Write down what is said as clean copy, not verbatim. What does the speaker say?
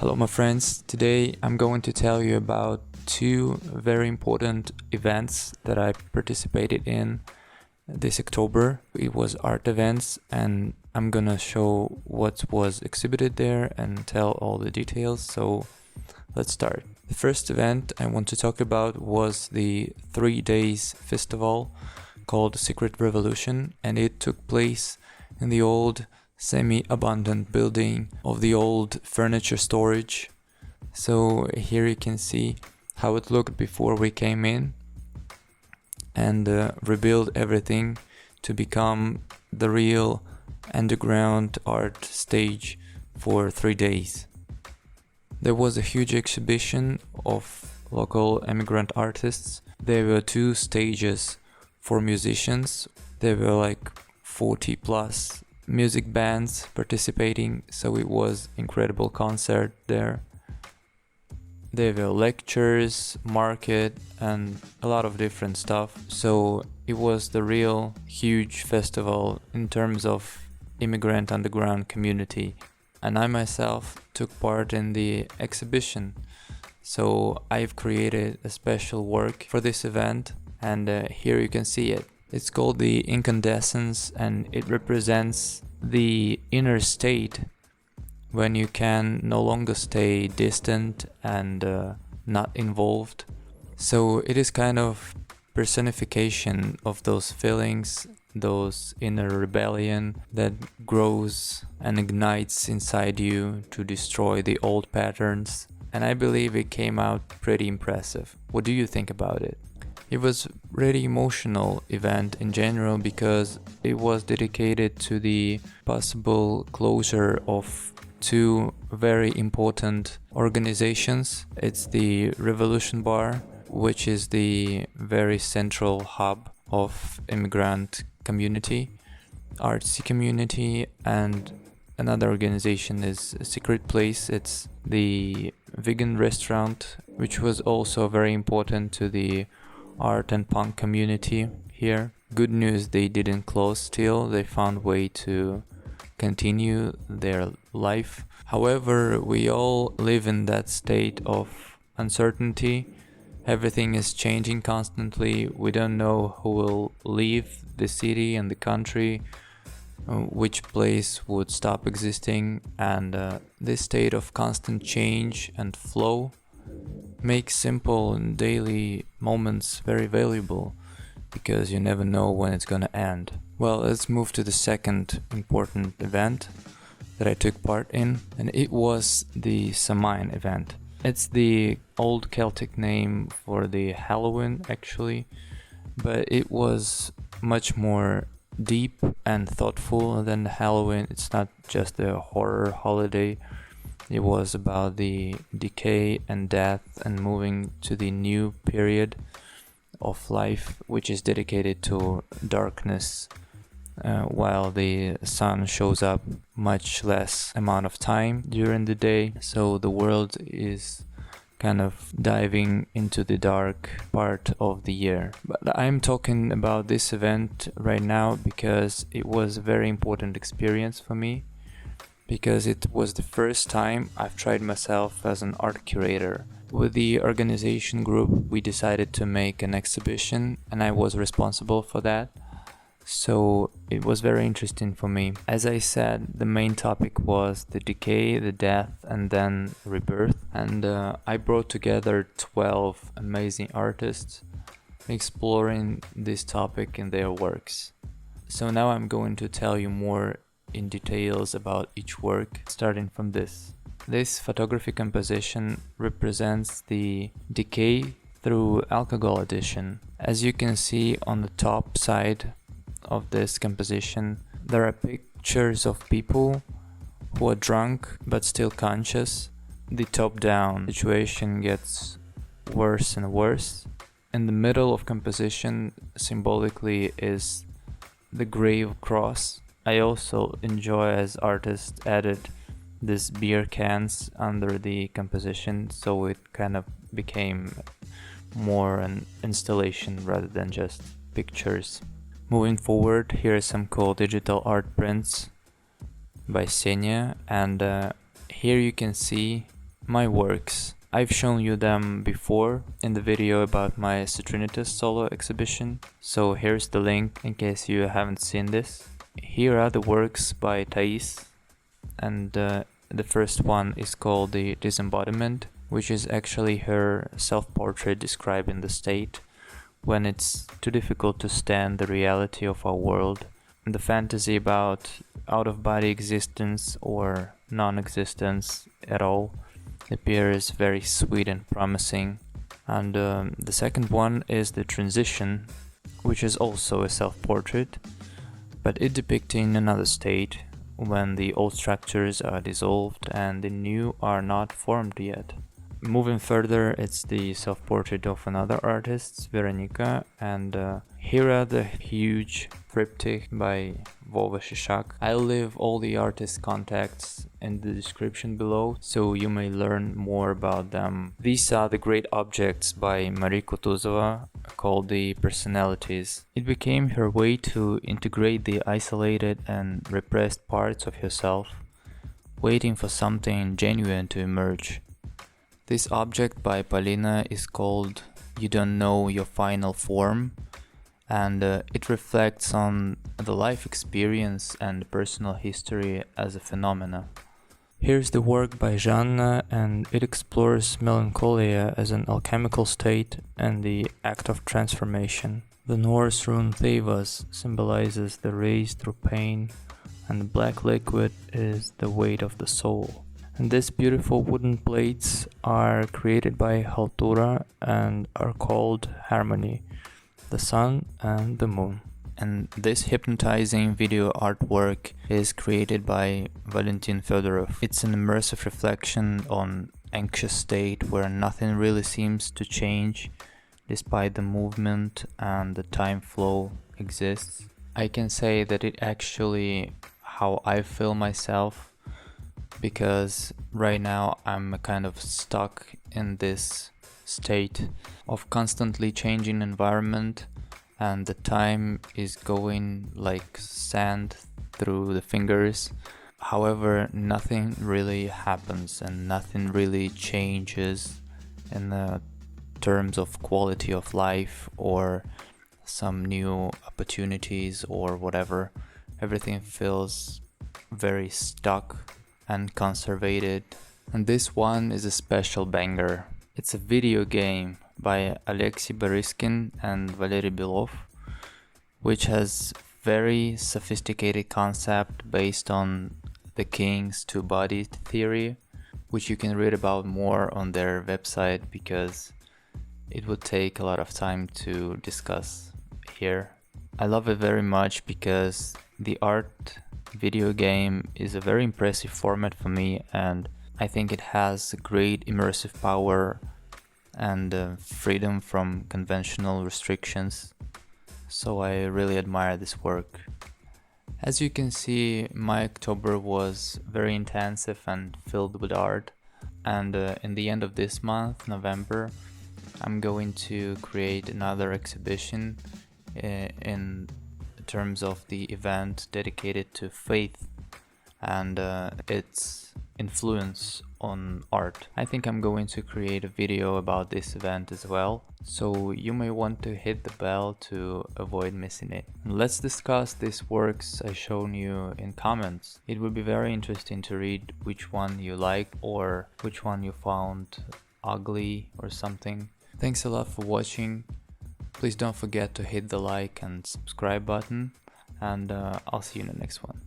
Hello my friends, today I'm going to tell you about two very important events that I participated in this October. It was art events and I'm gonna show what was exhibited there and tell all the details, so let's start. The first event I want to talk about was the 3 days festival called Secret Revolution, and it took place in the old semi-abandoned building of the old furniture storage. So here you can see how it looked before we came in, and rebuild everything to become the real underground art stage for 3 days. There was a huge exhibition of local immigrant artists. There were 2 stages for musicians. There were like 40 plus music bands participating, so it was incredible concert there. There were lectures, market, and a lot of different stuff. So it was the real huge festival in terms of immigrant underground community. And I myself took part in the exhibition. So I've created a special work for this event, and here you can see it. It's called the Incandescence, and it represents the inner state when you can no longer stay distant and not involved. So it is kind of personification of those feelings, those inner rebellion that grows and ignites inside you to destroy the old patterns. And I believe it came out pretty impressive. What do you think about it? It was really emotional event in general because it was dedicated to the possible closure of 2 very important organizations. It's the Revolution Bar, which is the very central hub of immigrant community, artsy community, and another organization is a secret place. It's the vegan restaurant, which was also very important to the art and punk community here. Good news, they didn't close still. They found way to continue their life. However, we all live in that state of uncertainty. Everything is changing constantly. We don't know who will leave the city and the country, which place would stop existing, and this state of constant change and flow makes simple and daily moments very valuable, because you never know when it's gonna end. Well, let's move to the second important event that I took part in, and it was the Samhain event. It's the old Celtic name for the Halloween actually, but it was much more deep and thoughtful than Halloween. It's not just a horror holiday. It was about the decay and death and moving to the new period of life, which is dedicated to darkness, while the sun shows up much less amount of time during the day. So the world is kind of diving into the dark part of the year. But I'm talking about this event right now because it was a very important experience for me, because it was the first time I've tried myself as an art curator. With the organization group, we decided to make an exhibition, and I was responsible for that. So it was very interesting for me. As I said, the main topic was the decay, the death, and then rebirth. And I brought together 12 amazing artists exploring this topic in their works. So now I'm going to tell you more in details about each work, starting from this. This photography composition represents the decay through alcohol addition. As you can see on the top side of this composition, there are pictures of people who are drunk but still conscious. The top-down situation gets worse and worse. In the middle of composition, symbolically, is the grave cross. I also enjoy as artists added these beer cans under the composition, so it kind of became more an installation rather than just pictures. Moving forward, here are some cool digital art prints by Senia, and here you can see my works. I've shown you them before in the video about my Citrinitas solo exhibition, so here's the link in case you haven't seen this. Here are the works by Tais, and the first one is called the Disembodiment, which is actually her self-portrait describing the state when it's too difficult to stand the reality of our world. The fantasy about out-of-body existence or non-existence at all appears very sweet and promising. And the second one is the Transition, which is also a self-portrait, but it depicting another state when the old structures are dissolved and the new are not formed yet. Moving further, it's the self-portrait of another artist, Veronika, and here are the huge triptych by Sheshak. I'll leave all the artist's contacts in the description below, so you may learn more about them. These are the great objects by Kutuzova, called the Personalities. It became her way to integrate the isolated and repressed parts of herself, waiting for something genuine to emerge. This object by Polina is called You Don't Know Your Final Form, and it reflects on the life experience and personal history as a phenomena. Here's the work by Janna, and it explores melancholia as an alchemical state and the act of transformation. The Norse rune Thevas symbolizes the race through pain, and the black liquid is the weight of the soul. And these beautiful wooden plates are created by Khaltura and are called Harmony, the Sun and the Moon. And this hypnotizing video artwork is created by Valentin Fedorov. It's an immersive reflection on anxious state where nothing really seems to change despite the movement and the time flow exists. I can say that it actually how I feel myself, because right now I'm kind of stuck in this state of constantly changing environment, and the time is going like sand through the fingers. However, nothing really happens and nothing really changes in the terms of quality of life or some new opportunities or whatever. Everything feels very stuck and conservated. And this one is a special banger. It's a video game by Alexey Boriskin and Valery Belov, which has very sophisticated concept based on the king's two-body theory, which you can read about more on their website because it would take a lot of time to discuss here. I love it very much because the art video game is a very impressive format for me, and I think it has great immersive power and freedom from conventional restrictions, so I really admire this work. As you can see, my October was very intensive and filled with art, and in the end of this month, November, I'm going to create another exhibition in terms of the event dedicated to faith and its influence on art. I think I'm going to create a video about this event as well, so you may want to hit the bell to avoid missing it. Let's discuss these works I shown you in comments. It would be very interesting to read which one you like or which one you found ugly or something. Thanks a lot for watching. Please don't forget to hit the like and subscribe button, and I'll see you in the next one.